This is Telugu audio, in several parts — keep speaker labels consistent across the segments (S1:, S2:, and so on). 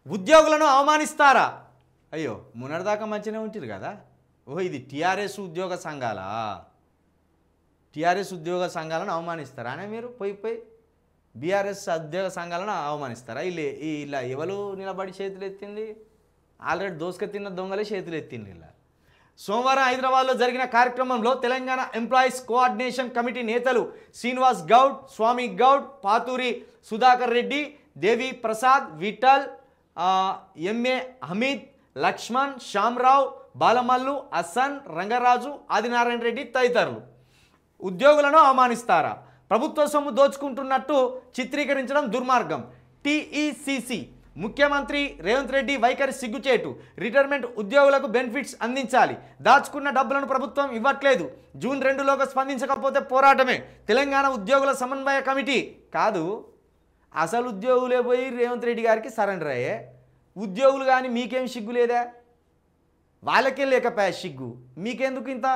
S1: ఉద్యోగులను అవమానిస్తారా? అయ్యో మొన్నటిదాకా మంచిగానే ఉంటారు కదా. ఓహో ఇది టీఆర్ఎస్ ఉద్యోగ సంఘాలా? టీఆర్ఎస్ ఉద్యోగ సంఘాలను అవమానిస్తారా అని మీరు పోయి బీఆర్ఎస్ ఉద్యోగ సంఘాలను అవమానిస్తారా? ఇలా ఎవరు నిలబడి చేతులు ఎత్తింది? ఆల్రెడీ దోసుక తిన్న దొంగలే చేతులు ఎత్తింది. ఇలా సోమవారం హైదరాబాద్లో జరిగిన కార్యక్రమంలో తెలంగాణ ఎంప్లాయీస్ కోఆర్డినేషన్ కమిటీ నేతలు శ్రీనివాస్ గౌడ్, స్వామి గౌడ్, పాతూరి సుధాకర్ రెడ్డి, దేవి ప్రసాద్, విఠల్, ఎంఏ హమీద్, లక్ష్మణ్, శ్యామరావు, బాలమల్లు, హసన్, రంగరాజు, ఆదినారాయణ రెడ్డి తదితరులు ఉద్యోగులను అవమానిస్తారా? ప్రభుత్వ సొమ్ము దోచుకుంటున్నట్టు చిత్రీకరించడం దుర్మార్గం. టీఈసీసీ ముఖ్యమంత్రి రేవంత్ రెడ్డి వైఖరి సిగ్గుచేటు. రిటైర్మెంట్ ఉద్యోగులకు బెనిఫిట్స్ అందించాలి. దాచుకున్న డబ్బులను ప్రభుత్వం ఇవ్వట్లేదు. జూన్ 2లోగా స్పందించకపోతే పోరాటమే. తెలంగాణ ఉద్యోగుల సమన్వయ కమిటీ. కాదు, అసలు ఉద్యోగులే పోయి రేవంత్ రెడ్డి గారికి సరెండర్ అయ్యే. ఉద్యోగులు కానీ మీకేం సిగ్గు లేదా? వాళ్ళకే లేకపోయా సిగ్గు, మీకెందుకు ఇంత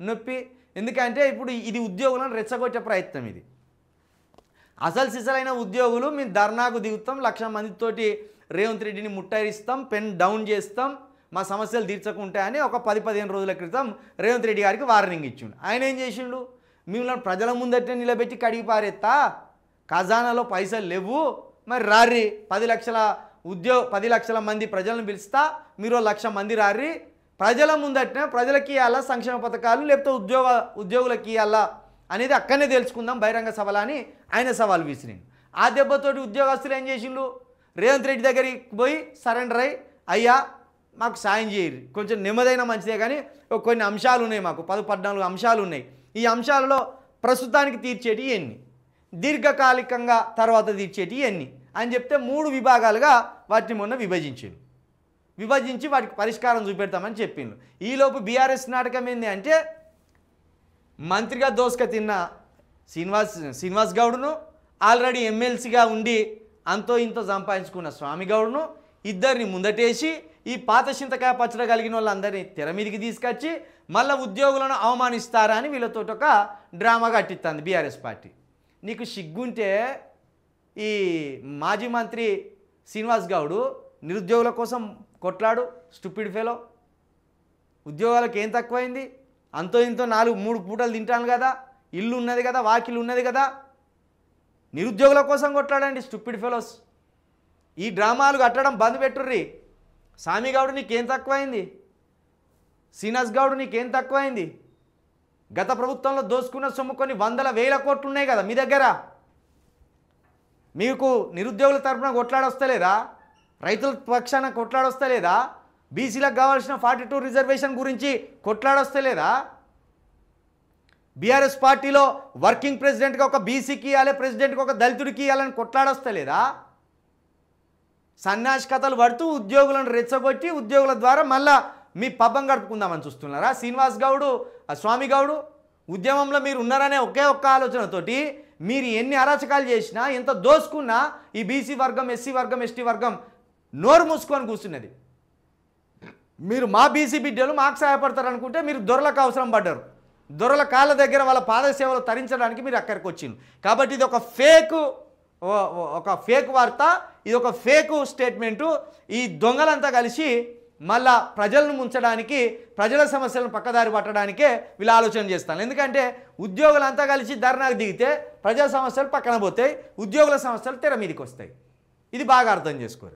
S1: నొప్పి? ఎందుకంటే ఇప్పుడు ఇది ఉద్యోగులను రెచ్చగొట్టే ప్రయత్నం. ఇది అసలు సిసలైన ఉద్యోగులు మేము ధర్నాకు దిగుతాం, 1,00,000 మందితోటి రేవంత్ రెడ్డిని ముట్టయిస్తాం, పెన్ డౌన్ చేస్తాం, మా సమస్యలు తీర్చకుంటాయని ఒక 10-15 రోజుల క్రితం రేవంత్ రెడ్డి గారికి వార్నింగ్ ఇచ్చిండు. ఆయన ఏం చేసిండు? మిమ్మల్ని ప్రజల ముందటే నిలబెట్టి కడిగి పారేస్తా, ఖజానాలో పైసలు లేవు, మరి రారి 10 లక్షల మంది ప్రజలను పిలుస్తా, మీరు 1,00,000 మంది రారి, ప్రజల ముందటనే ప్రజలకి ఇవ్వాలా సంక్షేమ పథకాలు, లేకపోతే ఉద్యోగులకి ఇవ్వాలా అనేది అక్కడనే తెలుసుకుందాం బహిరంగ సభలో అని ఆయన సవాల్ విసిరిండు. ఆ దెబ్బతోటి ఉద్యోగస్తులు ఏం చేసిండు? రేవంత్ రెడ్డి దగ్గరికి పోయి సరెండర్ అయ్యి, అయ్యా మాకు సాయం చేయరు, కొంచెం నెమ్మదైన మంచిదే కానీ కొన్ని అంశాలు ఉన్నాయి, మాకు 14 అంశాలు ఉన్నాయి, ఈ అంశాలలో ప్రస్తుతానికి తీర్చేటి ఎన్ని, దీర్ఘకాలికంగా తర్వాత తీర్చేటి ఎన్ని అని చెప్తే 3 విభాగాలుగా వాటిని మొన్న విభజించి వాటికి పరిష్కారం చూపెడతామని చెప్పిండు. ఈలోపు బీఆర్ఎస్ నాటకం ఏంది అంటే, మంత్రిగా దోసుక తిన్న శ్రీనివాస్ గౌడ్ను, ఆల్రెడీ ఎమ్మెల్సీగా ఉండి అంతో ఇంతో సంపాదించుకున్న స్వామి గౌడ్ను ఇద్దరిని ముందటేసి ఈ పాత చింతకాయ పచ్చడి కలిగిన వాళ్ళందరినీ తెర మీదికి తీసుకొచ్చి మళ్ళీ ఉద్యోగులను అవమానిస్తారా అని వీళ్ళతో ఒక డ్రామా కట్టిస్తుంది బీఆర్ఎస్ పార్టీ. నీకు సిగ్గుంటే ఈ మాజీ మంత్రి శ్రీనివాస్ గౌడ్ నిరుద్యోగుల కోసం కొట్లాడు, స్టూపిడ్ ఫెలో. ఉద్యోగాలకు ఏం తక్కువైంది? అంతో ఇంతో 3 పూటలు తింటాను కదా, ఇల్లు ఉన్నది కదా, వాకిలు ఉన్నది కదా, నిరుద్యోగుల కోసం కొట్లాడండి స్టూపిడ్ ఫెలోస్. ఈ డ్రామాలు కట్టడం బంద్ పెట్టుర్రి. స్వామి గౌడ్ నీకేం తక్కువైంది? శ్రీనివాస్ గౌడ్ నీకేం తక్కువైంది? గత ప్రభుత్వంలో దోసుకున్న సొమ్ము కొన్ని 100,000 కోట్లు ఉన్నాయి కదా మీ దగ్గర. మీకు నిరుద్యోగుల తరఫున కొట్లాడొస్తలేదా? రైతుల పక్షాన కొట్లాడొస్తలేదా? బీసీలకు కావాల్సిన 42 రిజర్వేషన్ గురించి కొట్లాడొస్తలేదా? బీఆర్ఎస్ పార్టీలో వర్కింగ్ ప్రెసిడెంట్గా ఒక బీసీకి ఇవ్వాలి, ప్రెసిడెంట్కి ఒక దళితుడికి ఇవ్వాలని కొట్లాడొస్తలేదా? సన్యాసి కథలు పడుతూ ఉద్యోగులను రెచ్చగొట్టి ఉద్యోగుల ద్వారా మళ్ళా మీ పబ్బం గడుపుకుందామని చూస్తున్నారా? శ్రీనివాస్ గౌడు, స్వామి గౌడు ఉద్యమంలో మీరు ఉన్నారనే ఒకే ఒక్క ఆలోచనతోటి మీరు ఎన్ని అరాచకాలు చేసినా, ఎంత దోసుకున్నా ఈ బీసీ వర్గం, ఎస్సీ వర్గం, ఎస్టీ వర్గం నోరు మూసుకొని కూర్చున్నది. మీరు మా బీసీ బిడ్డలు మాకు సహాయపడతారు అనుకుంటే మీరు దొరలకు అవసరం పడ్డారు. దొరల కాళ్ళ దగ్గర వాళ్ళ పాదసేవలు తరించడానికి మీరు అక్కడికి వచ్చింది. కాబట్టి ఇది ఒక ఫేక్ వార్త, ఇది ఒక ఫేక్ స్టేట్మెంటు. ఈ దొంగలంతా కలిసి మళ్ళా ప్రజలను ముంచడానికి, ప్రజల సమస్యలను పక్కదారి పట్టడానికే వీళ్ళు ఆలోచన చేస్తాను. ఎందుకంటే ఉద్యోగులంతా కలిసి ధర్నాకు దిగితే ప్రజా సమస్యలు పక్కన పోతాయి, ఉద్యోగుల సమస్యలు తెర మీదకి వస్తాయి. ఇది బాగా అర్థం చేసుకోరు.